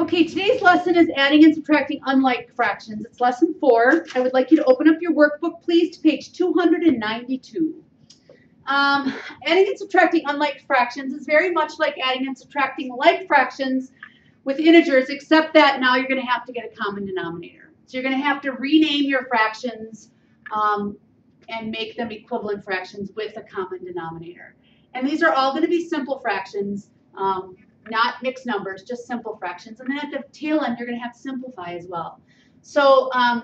Okay, today's lesson is adding and subtracting unlike fractions. It's lesson 4. I would like you to open up your workbook, please, to page 292. Adding and subtracting unlike fractions is very much like adding and subtracting like fractions with integers, except that now you're going to have to get a common denominator. So you're going to have to rename your fractions and make them equivalent fractions with a common denominator. And these are all going to be simple fractions. Not mixed numbers, just simple fractions. And then at the tail end, you're going to have to simplify as well. So I'm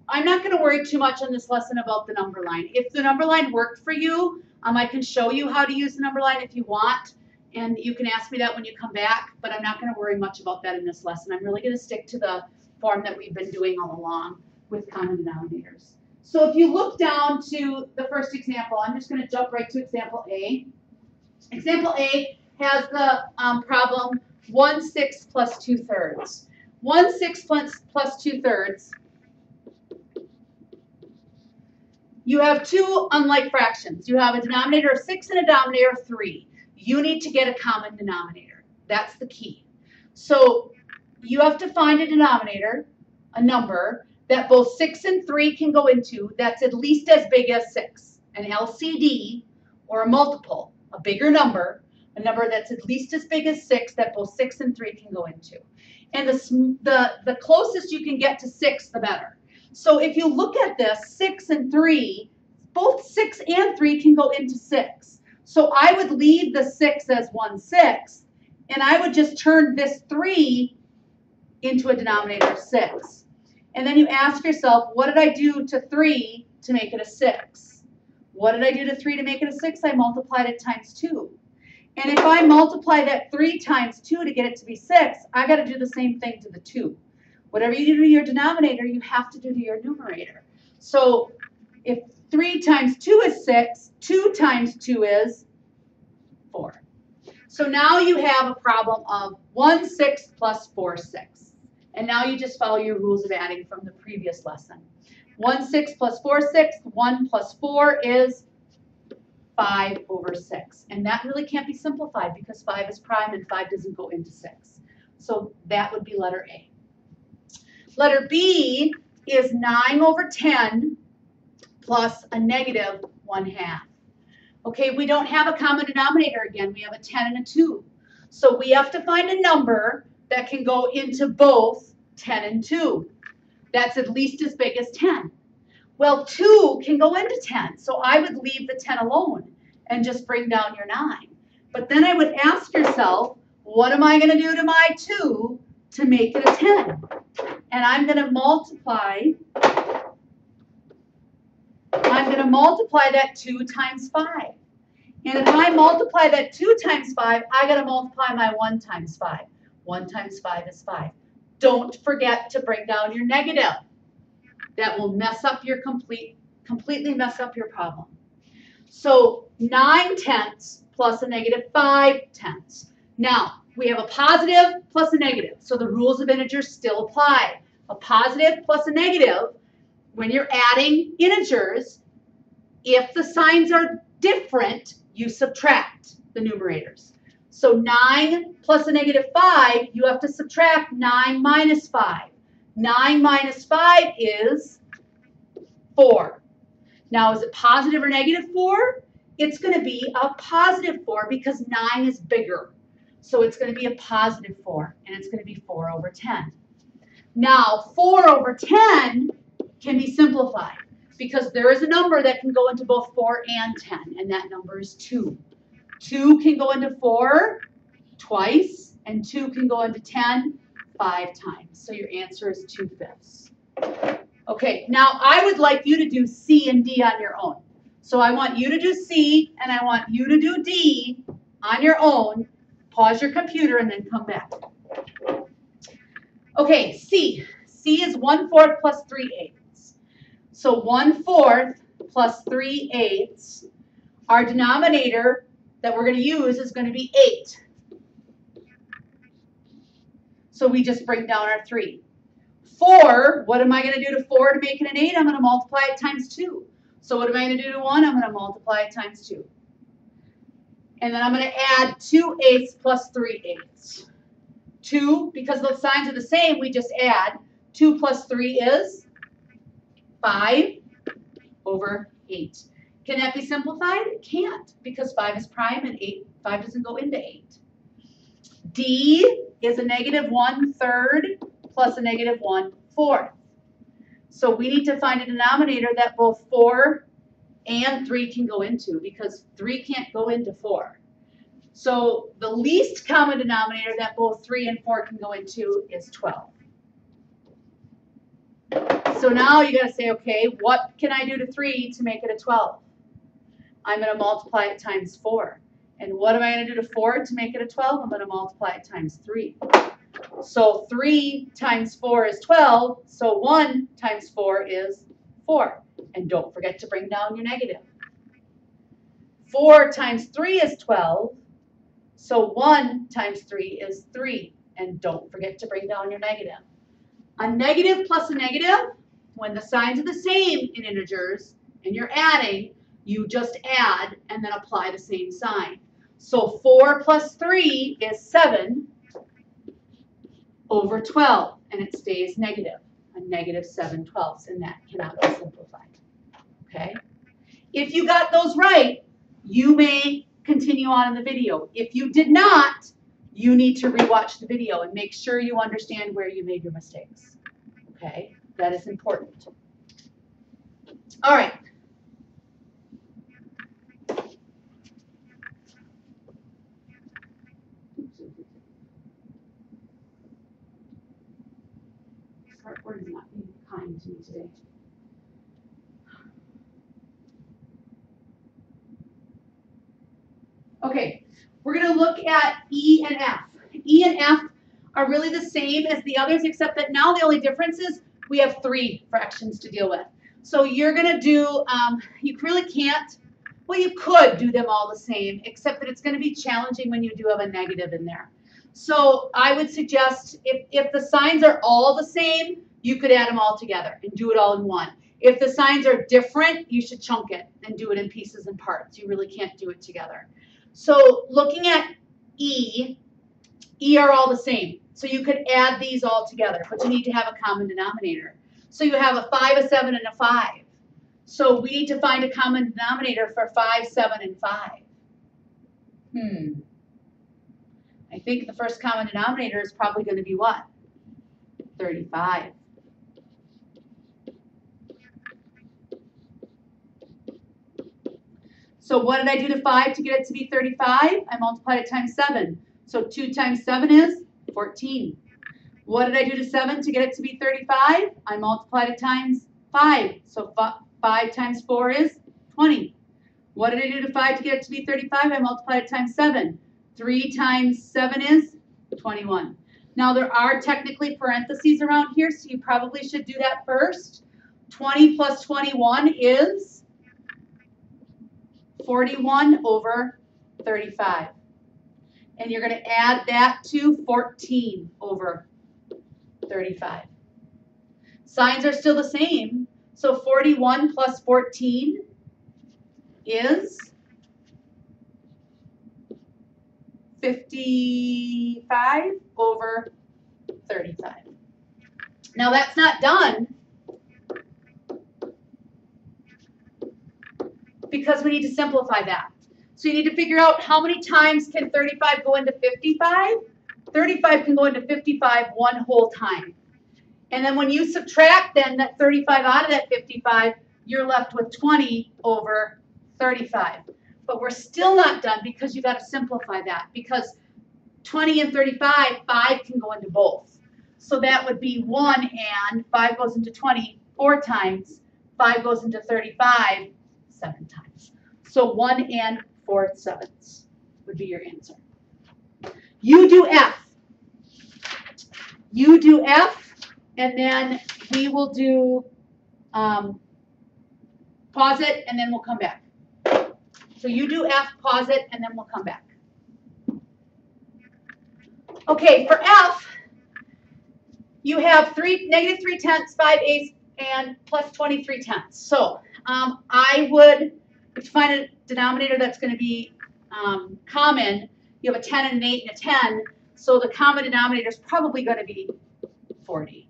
not going to worry too much on this lesson about the number line. If the number line worked for you, I can show you how to use the number line if you want. And you can ask me that when you come back, but I'm not going to worry much about that in this lesson. I'm really going to stick to the form that we've been doing all along with common denominators. So if you look down to the first example, I'm just going to jump right to example A. Example A has the problem 1/6 plus 2/3. 1/6 plus 2/3. You have two unlike fractions. You have a denominator of 6 and a denominator of 3. You need to get a common denominator. That's the key. So you have to find a denominator, a number, that both 6 and 3 can go into that's at least as big as 6. An LCD, or a multiple, a bigger number, a number that's at least as big as 6 that both 6 and 3 can go into. And the closest you can get to 6, the better. So if you look at this, 6 and 3, both 6 and 3 can go into 6. So I would leave the 6 as 1/6, and I would just turn this 3 into a denominator of 6. And then you ask yourself, what did I do to 3 to make it a 6? What did I do to 3 to make it a 6? I multiplied it times 2. And if I multiply that 3 times 2 to get it to be 6, I got to do the same thing to the 2. Whatever you do to your denominator, you have to do to your numerator. So if 3 times 2 is 6, 2 times 2 is 4. So now you have a problem of 1/6 plus 4/6. And now you just follow your rules of adding from the previous lesson. 1/6 plus 4/6, 1 plus 4 is 5/6. And that really can't be simplified because 5 is prime and 5 doesn't go into 6. So that would be letter A. Letter B is 9/10 plus a negative 1/2. Okay, we don't have a common denominator again. We have a 10 and a 2. So we have to find a number that can go into both 10 and 2. That's at least as big as 10. Well, 2 can go into 10, so I would leave the 10 alone and just bring down your 9. But then I would ask yourself, what am I going to do to my 2 to make it a 10? And I'm going to multiply that 2 times 5. And if I multiply that 2 times 5, I got to multiply my 1 times 5. 1 times 5 is 5. Don't forget to bring down your negative. That will mess up your completely mess up your problem. So 9/10 plus a negative 5/10. Now, we have a positive plus a negative. So the rules of integers still apply. A positive plus a negative, when you're adding integers, if the signs are different, you subtract the numerators. So 9 plus a negative 5, you have to subtract 9 minus 5. 9 minus 5 is 4. Now, is it positive or negative 4? It's going to be a positive 4 because 9 is bigger. So it's going to be a positive 4, and it's going to be 4/10. Now, 4/10 can be simplified because there is a number that can go into both 4 and 10, and that number is 2. 2 can go into 4 twice, and 2 can go into 10 5 times. So your answer is 2/5. Okay, now I would like you to do C and D on your own. So I want you to do C, and I want you to do D on your own. Pause your computer and then come back. Okay, C. C is 1/4 plus 3/8. So 1/4 plus 3/8. Our denominator that we're going to use is going to be 8. So we just bring down our 3. 4, what am I going to do to 4 to make it an 8? I'm going to multiply it times 2. So what am I going to do to 1? I'm going to multiply it times 2. And then I'm going to add 2/8 plus 3/8. 2, because the signs are the same, we just add. 2 plus 3 is 5 over 8. Can that be simplified? It can't, because 5 is prime and 5 doesn't go into 8. D is a negative 1/3 plus a negative 1/4. So we need to find a denominator that both 4 and 3 can go into, because 3 can't go into 4. So the least common denominator that both 3 and 4 can go into is 12. So now you got to say, okay, what can I do to 3 to make it a 12? I'm going to multiply it times 4. And what am I going to do to 4 to make it a 12? I'm going to multiply it times 3. So 3 times 4 is 12. So 1 times 4 is 4. And don't forget to bring down your negative. 4 times 3 is 12. So 1 times 3 is 3. And don't forget to bring down your negative. A negative plus a negative, when the signs are the same in integers and you're adding, you just add and then apply the same sign. So 4 plus 3 is 7 over 12, and it stays negative, a negative 7/12, and that cannot be simplified. Okay? If you got those right, you may continue on in the video. If you did not, you need to rewatch the video and make sure you understand where you made your mistakes. Okay? That is important. All right. Artboard is not being kind to me today. Okay, we're going to look at E and F. E and F are really the same as the others, except that now the only difference is we have 3 fractions to deal with. So you're going to do, you really can't, well, you could do them all the same, except that it's going to be challenging when you do have a negative in there. So I would suggest if the signs are all the same, you could add them all together and do it all in one. If the signs are different, you should chunk it and do it in pieces and parts. You really can't do it together. So looking at E are all the same. So you could add these all together, but you need to have a common denominator. So you have a 5, a 7, and a 5. So we need to find a common denominator for 5, 7, and 5. I think the first common denominator is probably going to be what? 35. So what did I do to 5 to get it to be 35? I multiplied it times 7. So 2 times 7 is 14. What did I do to 7 to get it to be 35? I multiplied it times 5. So 5 times 4 is 20. What did I do to 5 to get it to be 35? I multiplied it times 7. 3 times 7 is 21. Now there are technically parentheses around here, so you probably should do that first. 20 plus 21 is 41 over 35. And you're going to add that to 14 over 35. Signs are still the same. So 41 plus 14 is 55 over 35. Now that's not done because we need to simplify that. So you need to figure out how many times can 35 go into 55? 35 can go into 55 one whole time. And then when you subtract then that 35 out of that 55, you're left with 20 over 35. But we're still not done because you got to simplify that, because 20 and 35, 5 can go into both. So that would be 1 and 5 goes into 20 4 times, 5 goes into 35 7 times. So 1 and 4/7 would be your answer. You do F. You do F, and then we will do pause it, and then we'll come back. So you do F, pause it, and then we'll come back. Okay, for F, you have negative 3/10, 5/8, and plus 23/10. So I would, if you find a denominator that's going to be common, you have a 10 and an 8 and a 10. So the common denominator is probably going to be 40.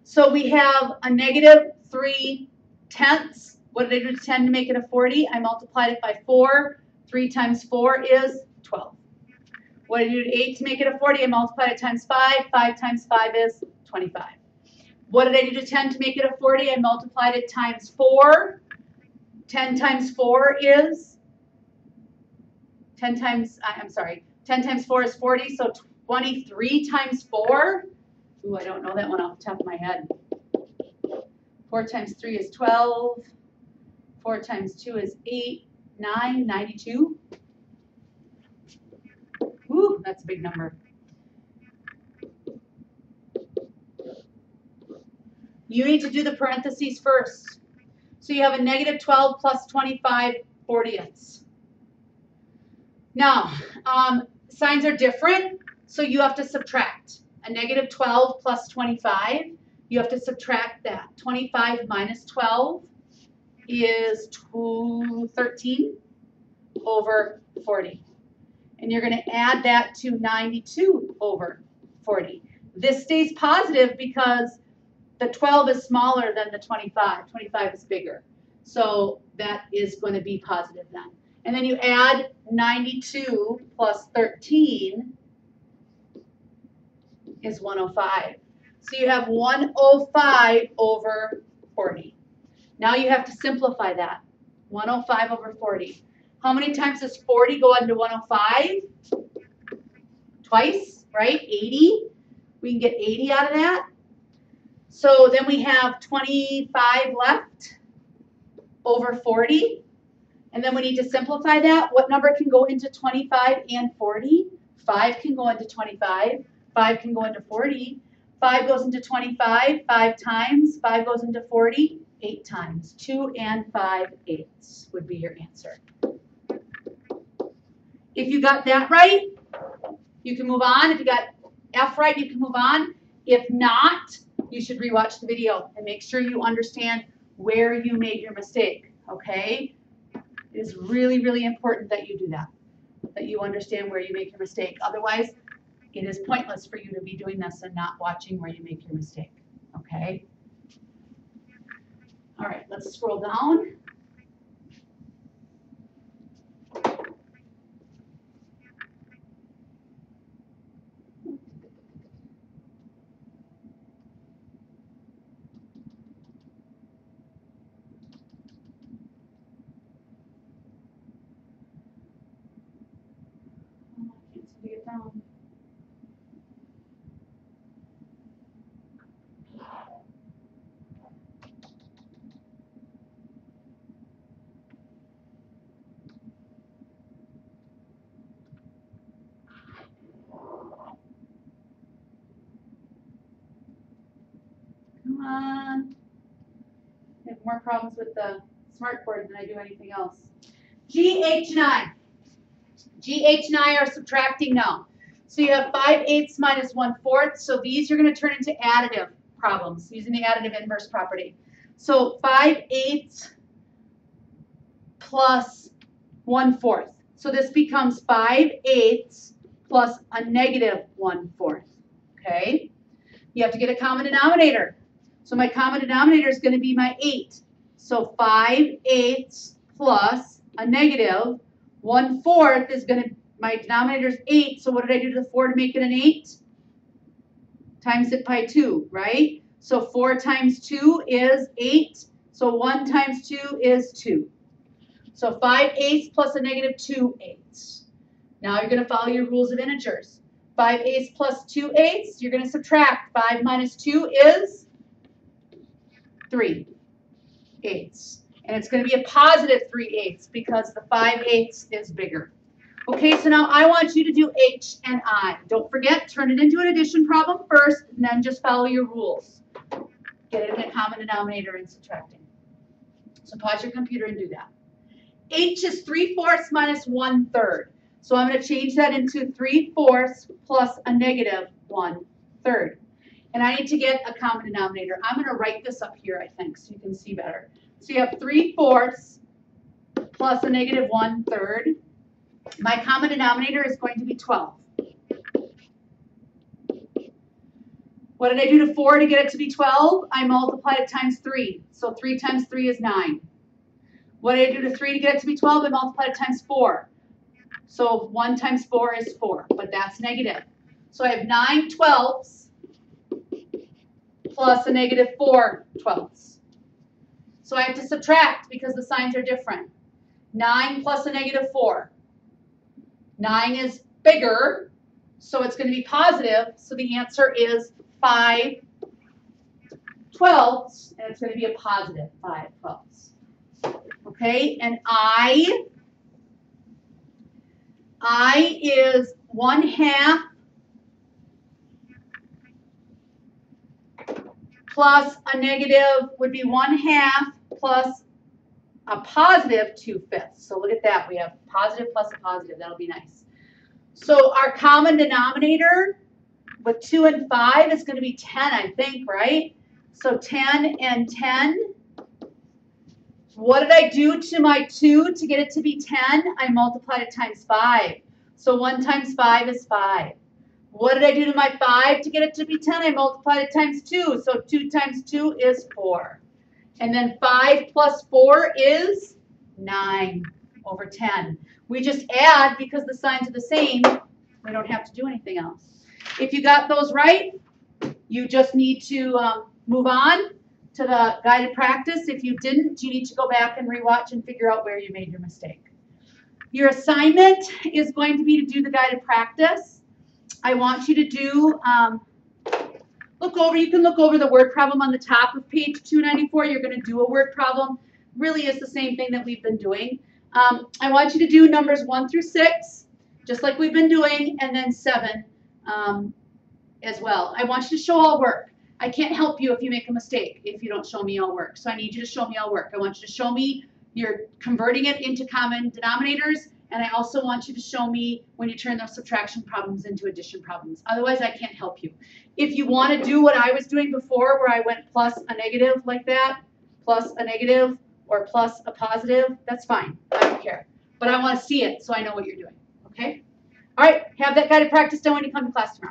So we have a negative 3/10. What did I do to 10 to make it a 40? I multiplied it by 4. 3 times 4 is 12. What did I do to 8 to make it a 40? I multiplied it times 5. 5 times 5 is 25. What did I do to 10 to make it a 40? I multiplied it times 4. 10 times 4 is 10 times 4 is 40, so 23 times 4. Ooh, I don't know that one off the top of my head. 4 times 3 is 12. 4 times 2 is 8, 9, 92. Ooh, that's a big number. You need to do the parentheses first. So you have a negative 12 plus 25 40ths. Now, signs are different, so you have to subtract. A negative 12 plus 25, you have to subtract that. 25 minus 12 is 13 over 40. And you're going to add that to 92 over 40. This stays positive because the 12 is smaller than the 25. 25 is bigger. So that is going to be positive then. And then you add 92 plus 13 is 105. So you have 105 over 40. Now you have to simplify that. 105 over 40. How many times does 40 go into 105? Twice, right? 80. We can get 80 out of that. So then we have 25 left over 40. And then we need to simplify that. What number can go into 25 and 40? 5 can go into 25. 5 can go into 40. 5 goes into 25 5 times. 5 goes into 40 8 times. 2 and 5/8 would be your answer. If you got that right, you can move on. If you got F right, you can move on. If not, you should rewatch the video and make sure you understand where you made your mistake, okay? It is really, really important that you do that you understand where you make your mistake. Otherwise, it is pointless for you to be doing this and not watching where you make your mistake, okay? All right, let's scroll down. Down. Come on. I have more problems with the smartboard than I do anything else. G, H, and I. G, H, and I are subtracting now. So you have 5/8 minus 1/4. So these you're going to turn into additive problems using the additive inverse property. So 5/8 plus 1/4. So this becomes 5/8 plus a negative 1/4. Okay? You have to get a common denominator. So my common denominator is going to be my 8. So 5/8 plus a negative 1/4 is going to, my denominator is 8. So what did I do to the 4 to make it an 8? Times it by 2, right? So 4 times 2 is 8. So 1 times 2 is 2. So 5/8 plus a negative 2/8. Now you're going to follow your rules of integers. 5/8 plus 2/8, you're going to subtract. 5 minus 2 is 3/8. And it's going to be a positive 3/8 because the 5/8 is bigger. Okay, so now I want you to do H and I. Don't forget, turn it into an addition problem first, and then just follow your rules. Get it in a common denominator and subtracting. So pause your computer and do that. H is 3/4 minus 1/3. So I'm going to change that into 3/4 plus a negative 1/3. And I need to get a common denominator. I'm going to write this up here, I think, so you can see better. So you have 3/4 plus a negative 1/3 My common denominator is going to be 12. What did I do to 4 to get it to be 12? I multiplied it times 3. So 3 times 3 is 9. What did I do to 3 to get it to be 12? I multiplied it times 4. So 1 times 4 is 4, but that's negative. So I have 9 twelfths plus a negative 4 twelfths. So I have to subtract because the signs are different. 9 plus a negative 4. 9 is bigger, so it's going to be positive. So the answer is 5 twelfths, and it's going to be a positive 5 twelfths. Okay, and I is 1/2 plus a negative would be 1/2 plus a positive 2/5. So look at that. We have positive plus a positive. That'll be nice. So our common denominator with 2 and 5 is going to be 10, I think, right? So 10 and 10. What did I do to my 2 to get it to be 10? I multiplied it times 5. So 1 times 5 is 5. What did I do to my 5 to get it to be 10? I multiplied it times 2. So 2 times 2 is 4. And then 5 plus 4 is 9 over 10. We just add because the signs are the same. We don't have to do anything else. If you got those right, you just need to move on to the guided practice. If you didn't, you need to go back and rewatch and figure out where you made your mistake. Your assignment is going to be to do the guided practice. I want you to do, you can look over the word problem on the top of page 294. You're going to do a word problem. Really is the same thing that we've been doing. I want you to do numbers 1 through 6, just like we've been doing, and then 7 as well. I want you to show all work. I can't help you if you make a mistake if you don't show me all work. So I need you to show me all work. I want you to show me you're converting it into common denominators, and I also want you to show me when you turn those subtraction problems into addition problems. Otherwise, I can't help you. If you want to do what I was doing before, where I went plus a negative like that, plus a negative, or plus a positive, that's fine. I don't care. But I want to see it so I know what you're doing. Okay? All right, have that guided practice done when you come to class tomorrow.